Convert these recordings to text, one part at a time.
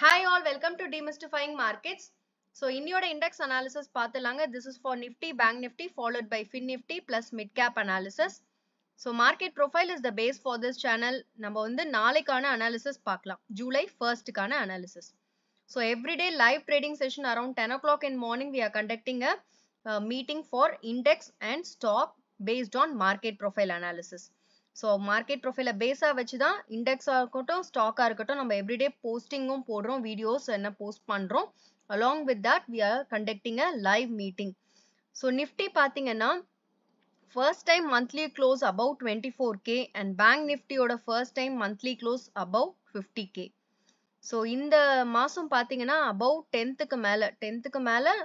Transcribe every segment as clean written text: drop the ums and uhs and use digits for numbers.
Hi all, welcome to Demystifying Markets. So இன்னியோட index analysis பார்த்துலாங்க. This is for Nifty, Bank Nifty followed by Fin Nifty plus mid cap analysis. So market profile is the base for this channel. நம்ம வந்து நாளைக்கான analysis பார்க்கலாம். July 1st கான analysis. So everyday live trading session around 10 o'clock in morning we are conducting a meeting for index and stock based on market profile analysis. So market profile பேஸா வச்சு தான் இண்டெக்ஸா இருக்கட்டும் ஸ்டாக்கா இருக்கட்டும் நம்ம எவ்ரிடே போஸ்டிங்கும் போடுறோம் videos என்ன post பண்றோம் along with that we are conducting a live meeting. So nifty பாத்தீங்கன்னா first time monthly close above 24k and bank nifty ஓட first time monthly close above 50k. So இந்த மாசம் பாத்தீங்கன்னா above 10th க்கு மேல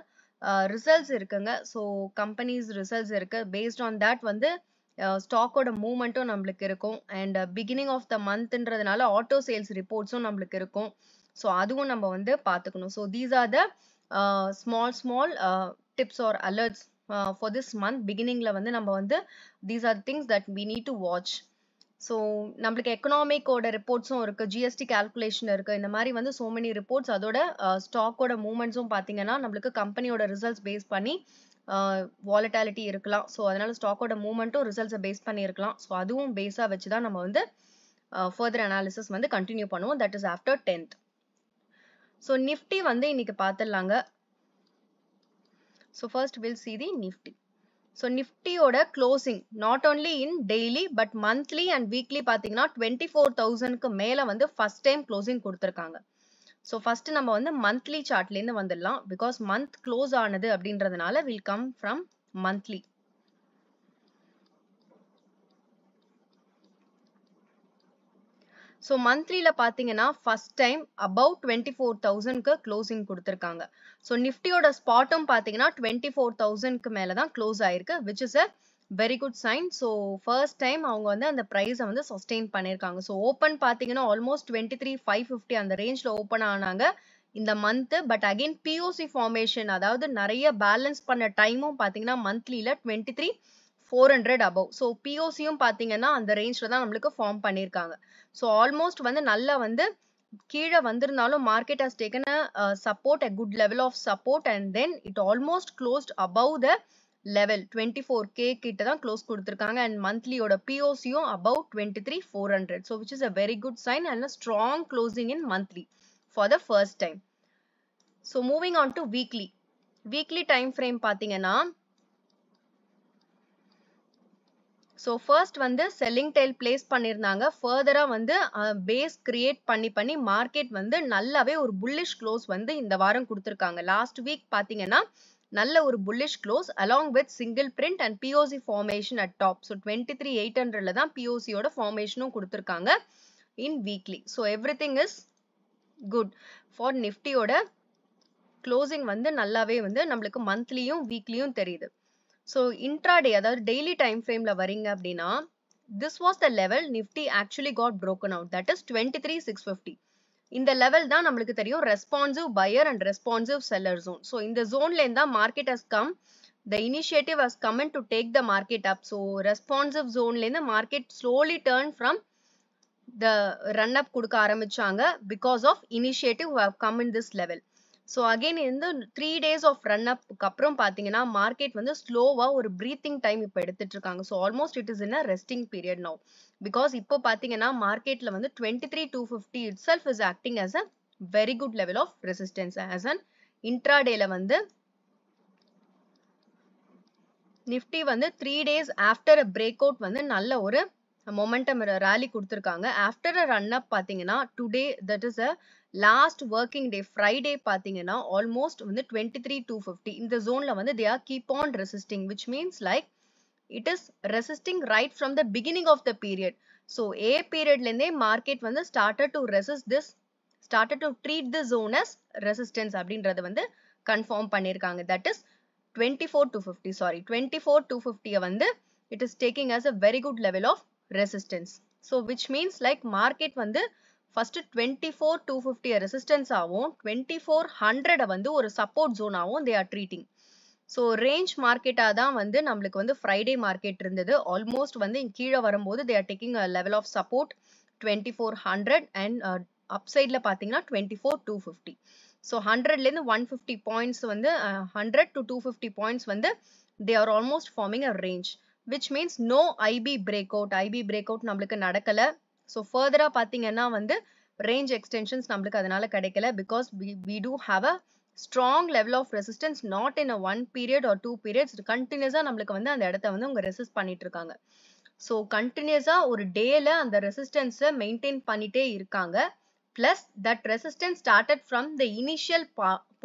results இருக்குங்க. So companies results இருக்கு based on that வந்து ஸ்டாக்கோட மூவ்மெண்ட்டும் நம்மளுக்கு இருக்கும் அண்ட் பிகினிங் ஆஃப் த மந்த்ன்றதுனால ஆட்டோ சேல்ஸ் ரிப்போர்ட்ஸும் நம்மளுக்கு இருக்கும் ஸோ அதுவும் நம்ம வந்து பார்த்துக்கணும் so these are the small tips or alerts for this month பிகினிங்ல வந்து நம்ம வந்து these are things that we need to watch so நம்மளுக்கு எக்கனாமிக்கோட ரிப்போர்ட்ஸும் இருக்கு ஜிஎஸ்டி கால்குலேஷன் இருக்கு இந்த மாதிரி வந்து சோ மெனி ரிப்போர்ட்ஸ் அதோட ஸ்டாக்கோட மூவ்மெண்ட்ஸும் பார்த்தீங்கன்னா நம்மளுக்கு கம்பெனியோட ரிசல்ட்ஸ் பேஸ் பண்ணி வாலட்டாலிட்டி இருக்கலாம் ஸோ அதனால ஸ்டாக்கோட மூவ்மெண்ட்டும் ரிசல்ட்ஸை பேஸ் பண்ணி இருக்கலாம் ஸோ அதுவும் பேஸா வச்சு தான் நம்ம வந்து ஃபர்தர் அனாலிசிஸ் வந்து கண்டினியூ பண்ணுவோம் that is after 10th. So Nifty வந்து இன்னைக்கு பார்த்துடலாங்க. So first will see the Nifty. So நிஃப்டியோட closing not only in daily but monthly and weekly பார்த்தீங்கன்னா 24,000க்கு மேலே வந்து ஃபர்ஸ்ட் டைம் க்ளோசிங் கொடுத்துருக்காங்க. ஸோ ஃபர்ஸ்ட் நம்ம வந்து மந்த்லி சார்ட்லேருந்து வந்துடலாம் பிகாஸ் மந்த் க்ளோஸ் ஆனது அப்படின்றதுனால will come from monthly. So மந்த்லியில் பார்த்தீங்கன்னா ஃபர்ஸ்ட் டைம் அபவ் 24,000க்கு க்ளோசிங் கொடுத்துருக்காங்க. ஸோ நிஃப்டியோட ஸ்பாட்டும் பார்த்தீங்கன்னா 24,000க்கு மேலே தான் க்ளோஸ் ஆயிருக்கு which is a very good sign. So first time அவங்க வந்து அந்த ப்ரைஸை வந்து சஸ்டெயின் பண்ணியிருக்காங்க. ஸோ ஓப்பன் பார்த்தீங்கன்னா ஆல்மோஸ்ட் 23,550 அந்த ரேஞ்சில் ஓப்பன் ஆனாங்க இந்த month. But again POC formation அதாவது நிறைய பேலன்ஸ் பண்ண டைமும் பார்த்தீங்கன்னா மந்த்லியில் 23,400 அபவ். ஸோ பிஓசியும் பார்த்தீங்கன்னா அந்த ரேஞ்சில் தான் நம்மளுக்கு ஃபார்ம் பண்ணியிருக்காங்க. ஸோ ஆல்மோஸ்ட் வந்து நல்லா வந்து கீழே வந்திருந்தாலும் market has taken a support a good level of support and then it almost closed above the level 24k கிட்ட தான் க்ளோஸ் கொடுத்துருக்காங்க அண்ட் மந்த்லியோட பிஓசியும் above 23,400. So which is a very good sign and a strong closing in monthly for the first time. So moving on to weekly. Weekly time frame பார்த்தீங்கன்னா so first வந்து selling tail place பண்ணியிருந்தாங்க. ஃபர்தராக வந்து base create பண்ணி market வந்து நல்லாவே ஒரு bullish close வந்து இந்த வாரம் கொடுத்துருக்காங்க. லாஸ்ட் வீக் பார்த்தீங்கன்னா நல்ல ஒரு bullish close along with single print and POC formation at top. So 23,800ல தான் பிஓசியோட ஃபார்மேஷனும் கொடுத்துருக்காங்க in weekly. So everything is good for நிஃப்டியோட க்ளோசிங் வந்து நல்லாவே வந்து நம்மளுக்கு மந்த்லியும் வீக்லியும் தெரியுது. ஸோ இன்ட்ராடே அதாவது டெய்லி டைம் ஃப்ரேம்ல வரீங்க அப்படின்னா this was the level Nifty actually got broken out that is 23,650. இந்த லெவல் தான் நம்மளுக்கு தெரியும் responsive buyer and responsive seller zone. So இந்த ஜோன்ல இருந்தா market has come the initiative has come to take the market up. So responsive ஜோன்ல இருந்து market slowly turn from the run up கொடுக்க ஆரம்பிச்சாங்க because of initiative have come in this level. So again இந்த 3 days of run அப்க்கு அப்புறம் பார்த்தீங்கன்னா market வந்து ஸ்லோவாக ஒரு ப்ரீத்திங் டைம் இப்போ எடுத்துட்டு இருக்காங்க. So almost it is in a resting period now because இப்போ பார்த்தீங்கன்னா மார்க்கெட்ல வந்து 23,250 itself is acting as a very good level of resistance. As an இன்ட்ராடேல வந்து நிஃப்டி வந்து 3 days after a break out வந்து நல்ல ஒரு மொமெண்டம் ரேலி கொடுத்துருக்காங்க. ஆஃப்டர் அ ரன் அப் பார்த்தீங்கன்னா today that is a last working day Friday பார்த்தீங்கன்னா almost வந்து 23,250 இந்த ஜோன்ல வந்து they R keep on resisting which means like it is resisting right from the beginning of the period. So a பீரியட்லேருந்தே market வந்து started to treat the zone as resistance அப்படின்றத வந்து confirm பண்ணியிருக்காங்க. தட் இஸ் 24,250 வந்து it is taking as a very good level of resistance. So which means like market வந்து first 24,250 resistance ஆவும் 2400 வந்து ஒரு support zone ஆவும் they are treating. So range market தான் வந்து நம்மளுக்கு வந்து Friday market இருந்தது. Almost வந்து கீழே வரும்போது they are taking a level of support 2400 and அப்சைட்ல பாத்தீங்கன்னா 24,250. So 100ல இருந்து 150 பாயிண்ட்ஸ் வந்து 100 to 250 பாயிண்ட்ஸ் வந்து they are almost forming a range, which means no IB breakout. IB breakout நம்மளுக்கு நடக்கல. So further பாத்தீங்கன்னா வந்து range extensions நம்மளுக்கு அதனால கிடைக்கல, because we do have a strong level of resistance, not in a 1 period or 2 periods. கண்டினியூஸா நம்மளுக்கு வந்து அந்த இடத்த வந்து அவங்க ரெசிஸ்ட் பண்ணிட்டு இருக்காங்க. ஸோ கண்டினியூஸா ஒரு டேல அந்த ரெசிஸ்டன்ஸை மெயின்டைன் பண்ணிட்டே இருக்காங்க. Plus that resistance started from the initial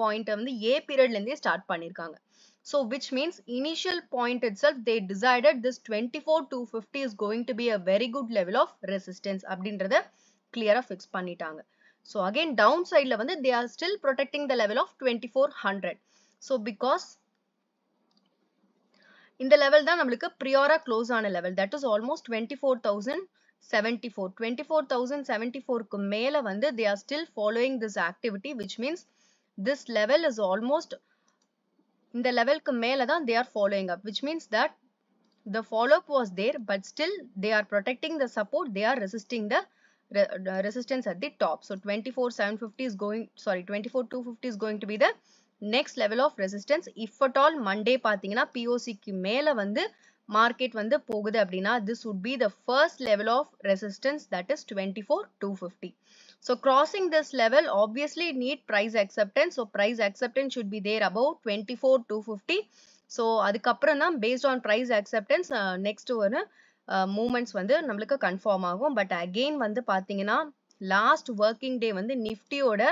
point வந்து ஏ பீரியட்ல இருந்தே ஸ்டார்ட் பண்ணிருக்காங்க. So which means initial point itself they decided this 24,250 is going to be a very good level of resistance அப்படின்றத clear fix பண்ணிட்டாங்க. So again downside ல வந்து they are still protecting the level of 2400. So because இந்த level தான் நம்மளுக்கு ப்ரியோரா close ஆன level, that is almost 24,074. 24,074க்கு மேல வந்து they are still following this activity, which means this level is almost இந்த லெவலுக்கு மேல தான் they are following up, which means that the follow up was there, but still they are protecting the support, they are resisting the resistance at the top. So 24,750 is going, sorry, 24,250 is going to be the next level of resistance. If at all Monday பாத்தீங்கன்னா POC க்கு மேல வந்து market வந்து போகுது அப்படின்னா this would be the first level of resistance, that is 24,250. So crossing this level obviously need price acceptance. So price acceptance should be there above 24,250. So அதுக்கப்புறம் தான் based on price acceptance next ஒரு movements வந்து நம்மளுக்கு confirm ஆகும். But again வந்து பாத்தீங்கன்னா last working டே வந்து நிஃப்டியோட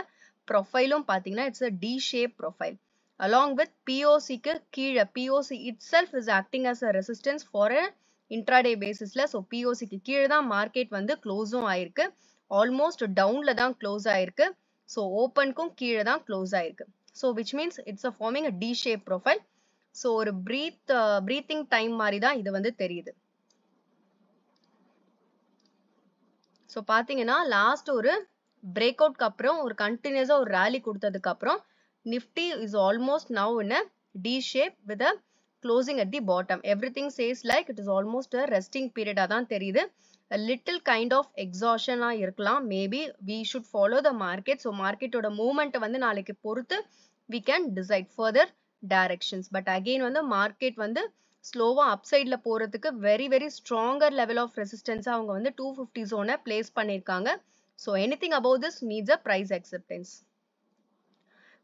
ப்ரொஃபைலும் பாத்தீங்கன்னா it's a D-shape profile. Along with POC க்கு கீழே, POC itself is acting as a resistance for a intraday basisல. So POC க்கு கீழே தான் மார்க்கெட் வந்து க்ளோஸும் ஆயிருக்கு, ஆல்மோஸ்ட் டவுன்ல தான் க்ளோஸ் ஆயிருக்கு. ஸோ ஓப்பனுக்கும் கீழே தான் க்ளோஸ் ஆயிருக்கு. So which means it's farming a D-shape profile. So ஒரு பிரீத்திங் டைம் மாதிரி தான் இது வந்து தெரியுது. ஸோ பாத்தீங்கன்னா லாஸ்ட் ஒரு பிரேக் அவுட்க்கு அப்புறம் ஒரு கண்டினியூஸா ஒரு ரேலி கொடுத்ததுக்கு அப்புறம் Nifty is almost now in a T shape with a closing at the bottom. Everything says like it is almost a resting பீரியடா தான் தெரியுது. a little kind of exhaustion இருக்கலாம். Maybe we should follow the market. So மார்க்கெட்டோட movement வந்து நாளைக்கு பொறுத்து we can decide further directions. But again வந்து market வந்து ஸ்லோவா அப்சைட்ல போறதுக்கு very very stronger level of resistance அவங்க வந்து 250 ஜோனை பிளேஸ் பண்ணிருக்காங்க. So anything above this needs a price acceptance.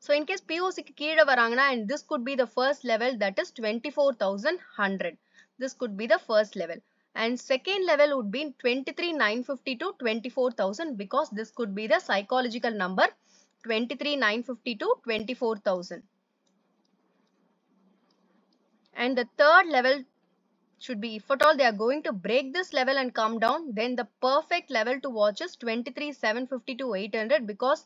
So in case POC க்கு கீழே வராங்கன்னா, and this could be the first level, that is 24,100. This could be the first level. And second level would be 23,950 to 24,000, because this could be the psychological number 23,950 to 24,000. And the third level should be, if at all they are going to break this level and come down, then the perfect level to watch is 23,750 to 800, because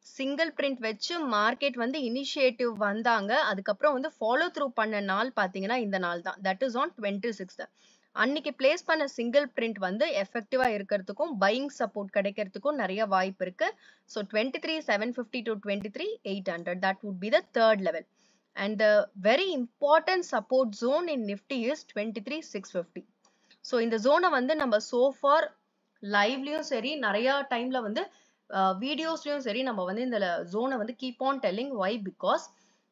single print வச்சு market வந்து initiative வந்தாங்க. அதுக்கப்புறம் வந்து follow through பண்ண நாள் பாத்தீங்கன்னா இந்த நாள் தான், தட் இஸ் ஆன் 26th. அன்னைக்கு பிளேஸ் பண்ண சிங்கிள் பிரிண்ட் வந்து எஃபெக்டிவா இருக்கிறதுக்கும் பையிங் சப்போர்ட் கிடைக்கிறதுக்கும் நிறைய வாய்ப்பு இருக்கு. So 23,750 to 23,800, that would be the third level. And the very important support zone in Nifty is 23,650. So இந்த ஜோனை வந்து நம்ம so far லைவ்லயும் சரி நிறைய டைம்ல வந்து வீடியோஸ்லயும் சரி நம்ம வந்து இந்த ஜோனை வந்து keep on telling. Why? Because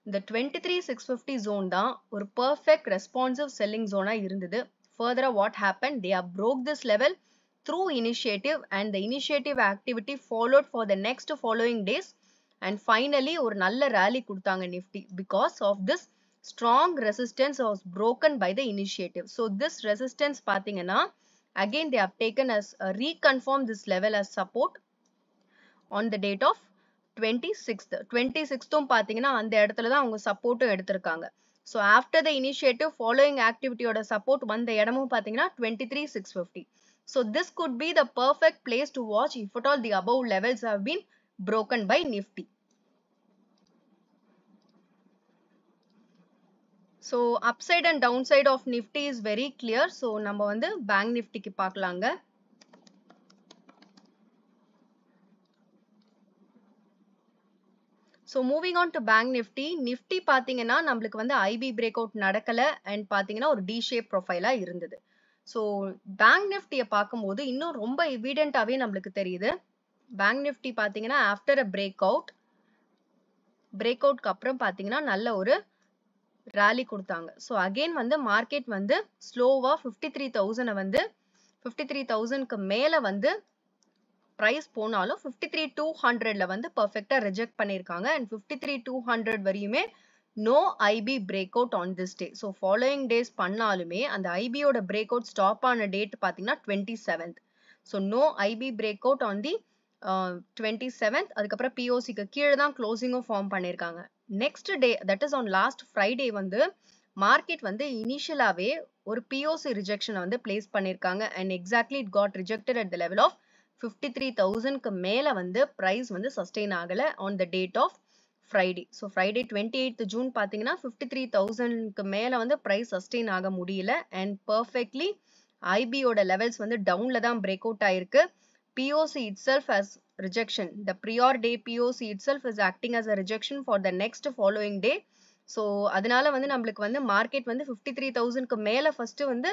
இந்த 23,650 ஜோன் தான் ஒரு பர்ஃபெக்ட் ரெஸ்பான்சிவ் செல்லிங் ஜோனா இருந்தது. ஃபர்தரா what happen, they have broke this level through initiative, and the initiative activity followed for the next following days, and finally ஒரு நல்ல rally கொடுத்தாங்க Nifty. because of this strong resistance was broken by the initiative. So this resistance பாத்தீங்கன்னா again they have taken as reconfirm this level as support on the date of 26th. 26th பாத்தீங்கன்னா அந்த இடத்துல தான் அவங்க சப்போர்ட்டும் எடுத்திருக்காங்க. So after the initiative following activity ஓட support வந்த இடமும் பாத்தீங்கன்னா 23,650. So this could be the perfect place to watch if at all the above levels have been broken by Nifty. So upside and downside of Nifty is very clear. So நம்ம வந்து Bank Nifty க்கு பார்க்கலாங்க. So moving on to Bank Nifty. Nifty பாத்தீங்கன்னா நம்மளுக்கு வந்து IB breakout நடக்கல, and பாத்தீங்கன்னா ஒரு D-shape profile இருந்தது. So Bank Nifty பார்க்கும்போது இன்னும் ரொம்ப எவிடென்ட்டாவே நம்மளுக்கு தெரியுது. பேங்க் நிஃப்டி பாத்தீங்கன்னா ஆஃப்டர் அ பிரேக் அவுட்க்கு அப்புறம் பாத்தீங்கன்னா நல்ல ஒரு ராலி கொடுத்தாங்க. ஸோ அகெயின் வந்து மார்க்கெட் வந்து ஸ்லோவா 53,000 வந்து 53,000க்கு மேல வந்து பிரைஸ் போனாலும் 53,200ல வந்து பெர்ஃபெக்ட்டா ரிஜெக்ட் பண்ணிருக்காங்க. அண்ட் 53,200 வரையுமே no IB breakout on this day. So following days பண்ணாலுமே அந்த IB ஓட breakout stop ஆன date பாத்தீங்கன்னா 27th. So no IB breakout on the 27th. அதுக்கப்புறம் POCக்கு கீழே தான் closing ஃபார்ம் பண்ணிருக்காங்க. Next day, that is on last Friday வந்து market வந்து initially ஒரு POC rejection வந்து place பண்ணிருக்காங்க. And exactly it got rejected at the level of 53,000க்கு மேல வந்து price வந்து sustain ஆகல on the date of Friday. So Friday 28th June பாத்தீங்கன்னா 53,000க்கு மேல வந்து price sustain ஆக முடியல. And perfectly IB ஓட levels வந்து downல தான் break out ஆயிருக்கு. POC itself as rejection. The prior day POC itself is acting as a rejection for the next following day. So அதனால வந்து நம்மளுக்கு வந்து market வந்து 53,000க்கு மேல first வந்து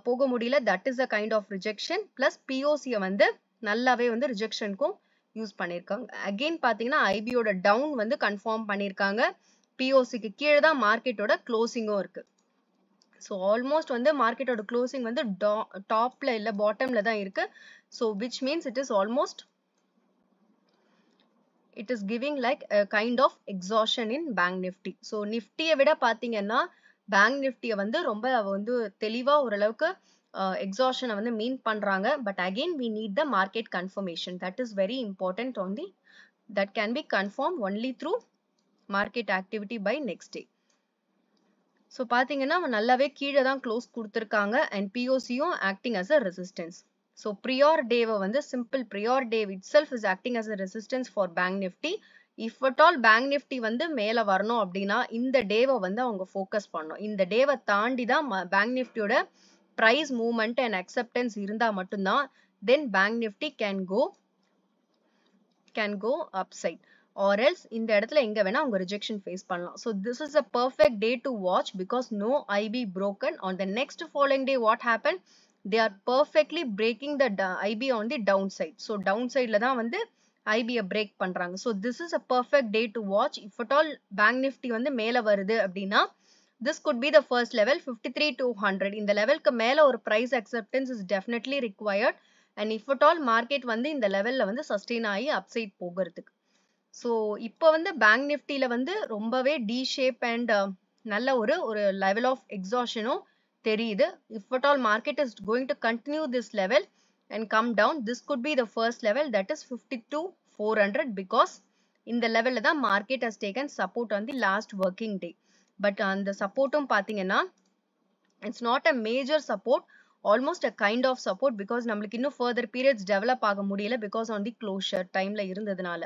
போக முடியல. That is a kind of rejection. Plus POC வந்து நல்லாவே வந்து rejectionக்கும் யூஸ் பண்ணிருக்காங்க. அகைன் பாத்தீங்கன்னா IB ஓட டவுன் வந்து கன்ஃபார்ம் பண்ணிருக்காங்க. POCக்கு கீழே தான் மார்க்கெட்டோட க்ளோசிங்கும் இருக்கு. ஸோ ஆல்மோஸ்ட் வந்து மார்க்கெட்டோட க்ளோசிங் வந்து டாப்ல இல்ல பாட்டம்ல தான் இருக்கு. So which means it is almost it is giving like a kind of exhaustion in bank nifty. So நிஃப்டியை விட பாத்தீங்கன்னா பேங்க் நிஃப்டியை வந்து ரொம்ப வந்து தெளிவா ஓரளவுக்கு exhaustion வந்து மீன் பண்றாங்க. But again we need the market confirmation. That is very important on the that can be confirmed only through market activity by next day. So பாத்தீங்கன்னா நல்லாவே கீழே தான் க்ளோஸ் கொடுத்திருக்காங்க. And POCயும் acting as a resistance. So prior day வந்து simple prior day itself is acting as a resistance for bank nifty. If at all bank nifty வந்து மேல வரணும் அப்படின்னா இந்த டேவை வந்து அவங்க ஃபோக்கஸ் பண்ணணும். இந்த டேவை தாண்டி தான் bank niftyயோட price movement and acceptance இருந்தா மட்டும்தான் then bank nifty can go upside. Or else இந்த இடத்துல எங்க வேணா அவங்க rejection face பண்ணலாம். So this is a perfect day to watch because no IB broken. On the next following day what happened? They are perfectly breaking the IB on the downside. So downsideல தான் வந்து IB break பண்றாங்க. So this is a perfect day to watch. If at all bank nifty வந்து மேல வருது அப்படின்னா this could be the first level 53,200. இந்த லெவலுக்கு மேல ஒரு price acceptance is definitely required. And if at all market வந்து இந்த லெவல்ல வந்து sustain ஆகி upside போகிறதுக்கு. ஸோ இப்போ வந்து பேங்க் நிஃப்டியில் வந்து ரொம்பவே டி ஷேப் அண்ட் நல்ல ஒரு லெவல் ஆஃப் எக்ஸாஷனும் தெரியுது. If at all market is going to continue this level and come down this could be the first level that is 52,400 because இந்த லெவலில் தான் market has taken support on the last working day. But அந்த சப்போர்ட்டும் பார்த்தீங்கன்னா it's not a major support, almost a kind of support because நம்மளுக்கு இன்னும் further periods develop ஆக முடியல பிகாஸ் ஆன் தி க்ளோஷர் டைம்ல இருந்ததுனால.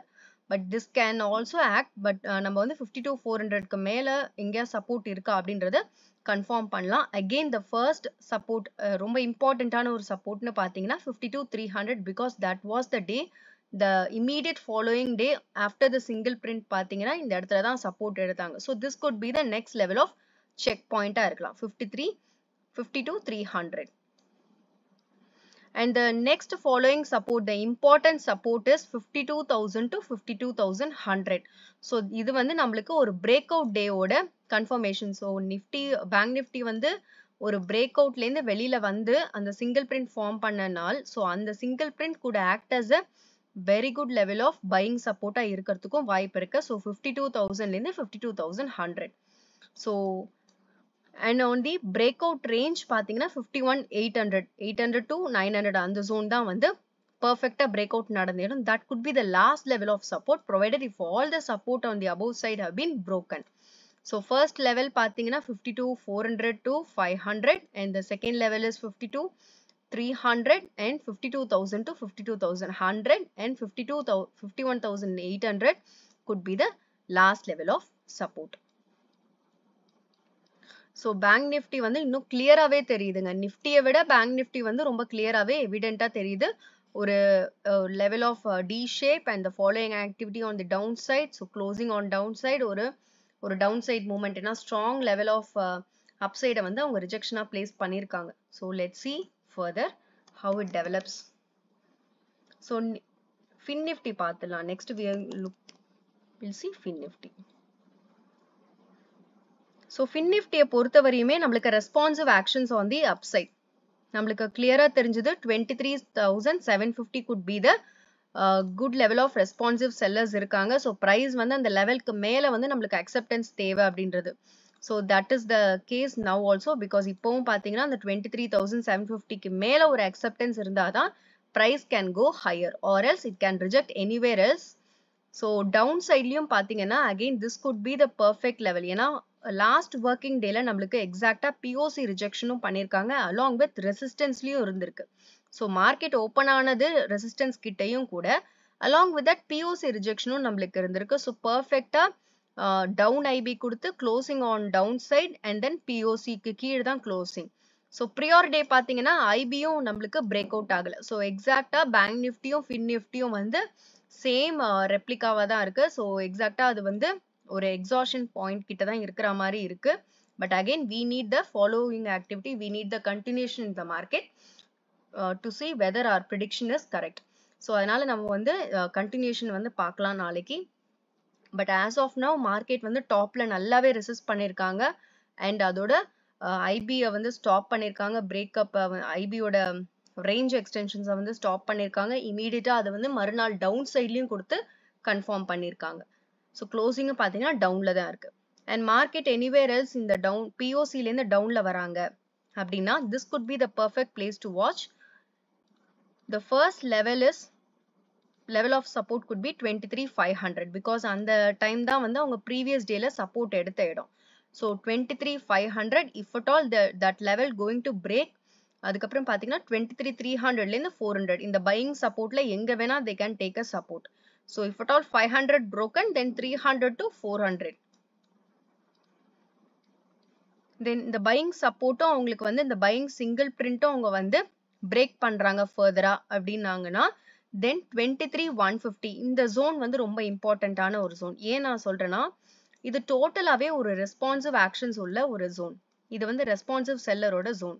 But this can also act. But நம்ம வந்து 52,400க்கு மேல எங்கேயா சப்போர்ட் இருக்கா அப்படின்றத கன்ஃபார்ம் பண்ணலாம். அகெயின் த ஃபர்ஸ்ட் சப்போர்ட் ரொம்ப இம்பார்ட்டன்டான ஒரு சப்போர்ட்னு பார்த்தீங்கன்னா 52,300 because that was the day the immediate following day after the single print பார்த்தீங்கன்னா இந்த இடத்துல தான் சப்போர்ட் எடுத்தாங்க. So this could be the next level of check பாயிண்டா இருக்கலாம் 52,300. And the next following support, the important support is 52,000 to 52,100. So இது வந்து நம்மளுக்கு ஒரு breakout day ஓட confirmation. So nifty bank nifty வந்து ஒரு breakoutல இருந்து வெளியில வந்து அந்த single print form பண்ண நாள். So அந்த single print could act as a very good level of buying support இருக்கிறதுக்கும் வாய்ப்பு இருக்கு. So 52,000ல இருந்து 52,100. So and on the breakout range பாத்தீங்கன்னா 51,800 to 900 அந்த zone தான் வந்து perfect breakout நடந்திடும். That could be the last level of support provided if all the support on the above side have been broken. So first level பாத்தீங்கன்னா 52,400 to 500 and the second level is 52,300 and 52,000 to 52,100 and 51,800 could be the last level of support. So bank Nifty வந்து இன்னும் கிளியராகவே தெரியுதுங்க. நிஃப்டியை விட bank Nifty வந்து ரொம்ப கிளியராகவே எவிடென்ட்டாக தெரியுது. ஒரு level of T shape and the following activity on the down side. So closing on down side ஒரு டவுன் சைட் மூமெண்ட் ஏன்னா ஸ்ட்ராங் லெவல் ஆஃப் அப்சைடை வந்து அவங்க ரிஜெக்ஷனாக பிளேஸ் பண்ணியிருக்காங்க. So let see further how it develops. So Fin Nifty பார்த்துலாம். Next we'll see Fin Nifty. So Fin Nifty பொறுத்தவரையுமே நம்மளுக்கு responsive actions on the upside. நம்மளுக்கு clear-ஆ தெரிஞ்சது 23,750 could be the good level of responsive sellers இருக்காங்க. So price வந்து அந்த லெவலுக்கு மேல வந்து நம்மளுக்கு acceptance தேவை அப்படின்றது. So that is the case now also, because இப்போவும் பார்த்தீங்கன்னா அந்த 23,750க்கு மேல ஒரு acceptance இருந்தாதான் price can go higher, or else it can reject anywhere else. So downsideலயும் பார்த்தீங்கன்னா again this could be the perfect level. ஏன்னா last working dayல நம்மளுக்கு exactா POC rejectionும் பண்ணிருக்காங்க, along with resistanceலயும் இருந்திருக்கு. So market open ஆனது resistance கிட்டையும் கூட, along with that POC rejectionும் நம்மளுக்கு இருந்திருக்கு. So perfectா down IB கொடுத்து closing on downside and then POC க்கு கீழ தான் closing. So prior day பார்த்தீங்கன்னா IBயும் நம்மளுக்கு break out ஆகல. So exactா bank niftyயும் fin niftyயும் வந்து சேம் ரெப்ளிகாவா தான் இருக்கு. ஸோ எக்ஸாக்டா அது வந்து ஒரு எக்ஸாஷன் பாயிண்ட் கிட்ட தான் இருக்கிற மாதிரி இருக்கு. But again we need the following activity, we need the continuation in the market to see whether our prediction is correct. So அதனால நம்ம வந்து கண்டினியூஷன் வந்து பார்க்கலாம் நாளைக்கு. But as of now market வந்து டாப்ல நல்லாவே ரெசிஸ்ட் பண்ணியிருக்காங்க, அண்ட் அதோட ஐபியை வந்து ஸ்டாப் பண்ணியிருக்காங்க. பிரேக்கப் ஐபியோட ரேஞ்ச் எக்ஸ்டென்ஷன்ஸை வந்து ஸ்டாப் பண்ணியிருக்காங்க. இமீடியட்டா அதை வந்து மறுநாள் டவுன் சைட்லையும் கொடுத்து கன்ஃபார்ம் பண்ணியிருக்காங்க. ஸோ க்ளோசிங்கும் பார்த்தீங்கன்னா டவுன்ல தான் இருக்கு. அண்ட் மார்க்கெட் எனிவேர் எல்ஸ் இந்த டவுன் பிஓசிலேருந்து டவுன்ல வராங்க அப்படின்னா this could be the perfect place to watch. The first level of support could be 23,500, because அந்த டைம் தான் வந்து அவங்க ப்ரீவியஸ் டேல சப்போர்ட் எடுத்த இடம். So 23,500 if at all that level going to break, அதுக்கப்புறம் பார்த்தீங்கன்னா 23,300லேருந்து 400 இந்த பையிங் சப்போர்ட்ல எங்க வேணா they can take a support. So if at all 500 broken, then 300 to 400. Then இந்த பையிங் சப்போர்ட்டும் அவங்களுக்கு வந்து இந்த பையிங் சிங்கிள் பிரிண்ட்டும் அவங்க வந்து பிரேக் பண்றாங்க ஃபர்தரா அப்படின்னாங்கன்னா then 23,150 இந்த ஜோன் வந்து ரொம்ப இம்பார்ட்டன்டான ஒரு ஜோன். ஏன் நான் சொல்றேன்னா இது டோட்டலாவே ஒரு ரெஸ்பான்சிவ் ஆக்ஷன்ஸ் உள்ள ஒரு ஜோன். இது வந்து ரெஸ்பான்சிவ் செல்லரோட ஜோன்.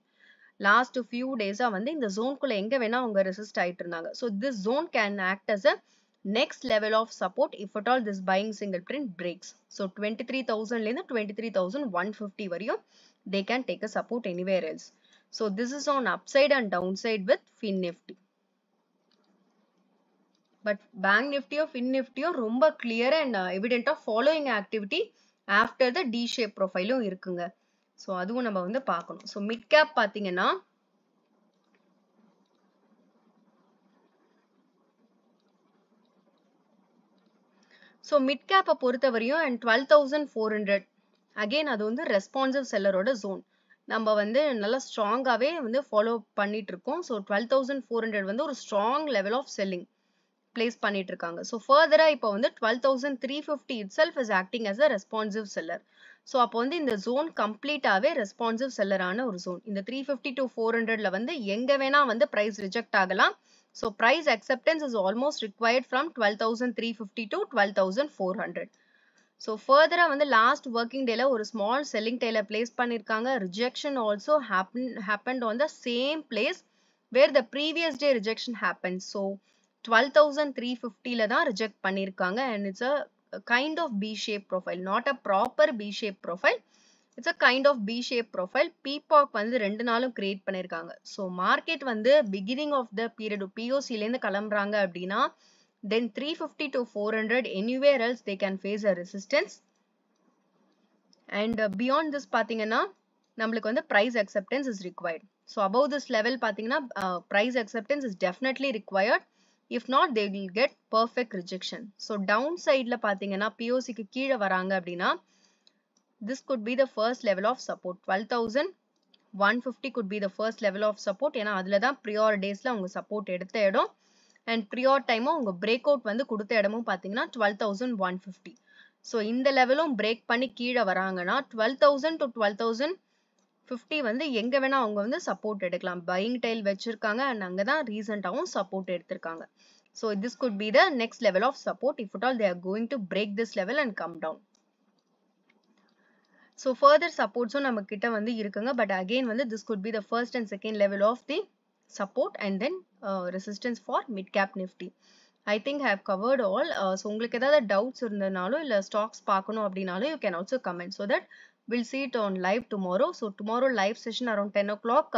லாஸ்ட் ஃபியூ டேஸா வந்து இந்த ஜோன்குள்ள எங்க வேணா அவங்க ரெசிஸ்ட் ஆயிட்டு இருந்தாங்க. So this zone can act as a next level of support if at all this buying single print breaks. So 23,000லேருந்து 23,150 வரையும் they can take a support anywhere else. So this is on upside and downside with Fin Nifty. But Bank Nifty or Fin Nifty ரொம்ப clear and evident of following activity after the D-shape profile இருக்குங்க. So அதுவும் நம்ம வந்து பார்க்கணும். So mid cap பார்த்தீங்கன்னா so mid கேப்பை பொறுத்தவரையும் and 12,400 again அது வந்து ரெஸ்பான்சிவ் செல்லரோட ஜோன். நம்ம வந்து நல்லா ஸ்ட்ராங்காகவே வந்து ஃபாலோ பண்ணிட்டு இருக்கோம். ஸோ 12,400 வந்து ஒரு strong level of selling place பண்ணிட்டு இருக்காங்க. ஸோ ஃபர்தரா இப்போ வந்து 12,350 itself is acting as a responsive seller. So அப்போ வந்து இந்த ஜோன் கம்ப்ளீட்டாவே ரெஸ்பான்சிவ் செல்லரான ஒரு ஜோன். இந்த 350 to 400ல வந்து எங்க வேணா வந்து பிரைஸ் ரிஜெக்ட் ஆகலாம். So price acceptance is almost required from 12,350 to 12,400. So ஃபர்தரா வந்து லாஸ்ட் ஒர்க்கிங் டேல ஒரு ஸ்மால் செல்லிங் டேல பிளேஸ் பண்ணிருக்காங்க. Rejection also happened on the same place where the previous day rejection happened. So 12,350ல தான் ரிஜெக்ட் பண்ணிருக்காங்க. and it's a kind of B-shape profile, not a proper B-shape profile. It's a kind of B-shape profile. PPOC வந்து ரெண்டு நாளும் create பண்ணிருக்காங்க. So market வந்து beginning of the period பிஓசிலேருந்து கிளம்புறாங்க அப்படின்னா then 350 to 400 anywhere else they can face a resistance. And beyond this பார்த்தீங்கன்னா நம்மளுக்கு வந்து price acceptance is required. So above this level பார்த்தீங்கன்னா price acceptance is definitely required. If not, they will get perfect rejection. So downsideல பார்த்தீங்கன்னா POCக்கு கீழே வராங்க அப்படின்னா this could be the first level of support. 12,150 could be the first level of support. ஏன்னா அதுல தான் prior daysல அவங்க support எடுத்த இடம். அண்ட் ப்ரியார் டைமும் உங்க பிரேக் அவுட் வந்து கொடுத்த இடமும் பார்த்தீங்கன்னா 12,150. ஸோ இந்த லெவலும் பிரேக் பண்ணி கீழே வராங்கன்னா 12,000 to 12,050 வந்து எங்க வேணா அவங்க வந்து சப்போர்ட் எடுக்கலாம். பையிங் டைல் வச்சிருக்காங்க அண்ட் அங்கதான் ரீசெண்டாகவும் சப்போர்ட் எடுத்திருக்காங்க. So this could be the next level of support if at all they are going to break this level and come down. So further சப்போர்ட்ஸும் நம்ம கிட்ட வந்து இருக்குங்க. பட் அகெயின் வந்து this could be the first and second level of the support and then resistance for mid cap nifty. I think I have covered all. So உங்களுக்கு ஏதாவது doubts இருந்தனாலும் இல்ல stocks பார்க்கணும் அப்படினாலும் you can also comment so that we'll see it on live tomorrow. So tomorrow live session around 10 o'clock.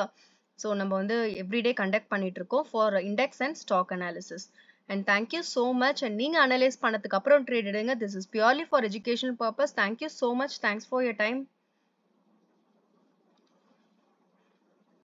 So நம்ம வந்து everyday conduct பண்ணிட்டு இருக்கோம் for index and stock analysis. And thank you so much. And நீங்க analyze பண்ணதுக்கு அப்புறம் trade எடுங்க. This is purely for educational purpose. Thank you so much. Thanks for your time.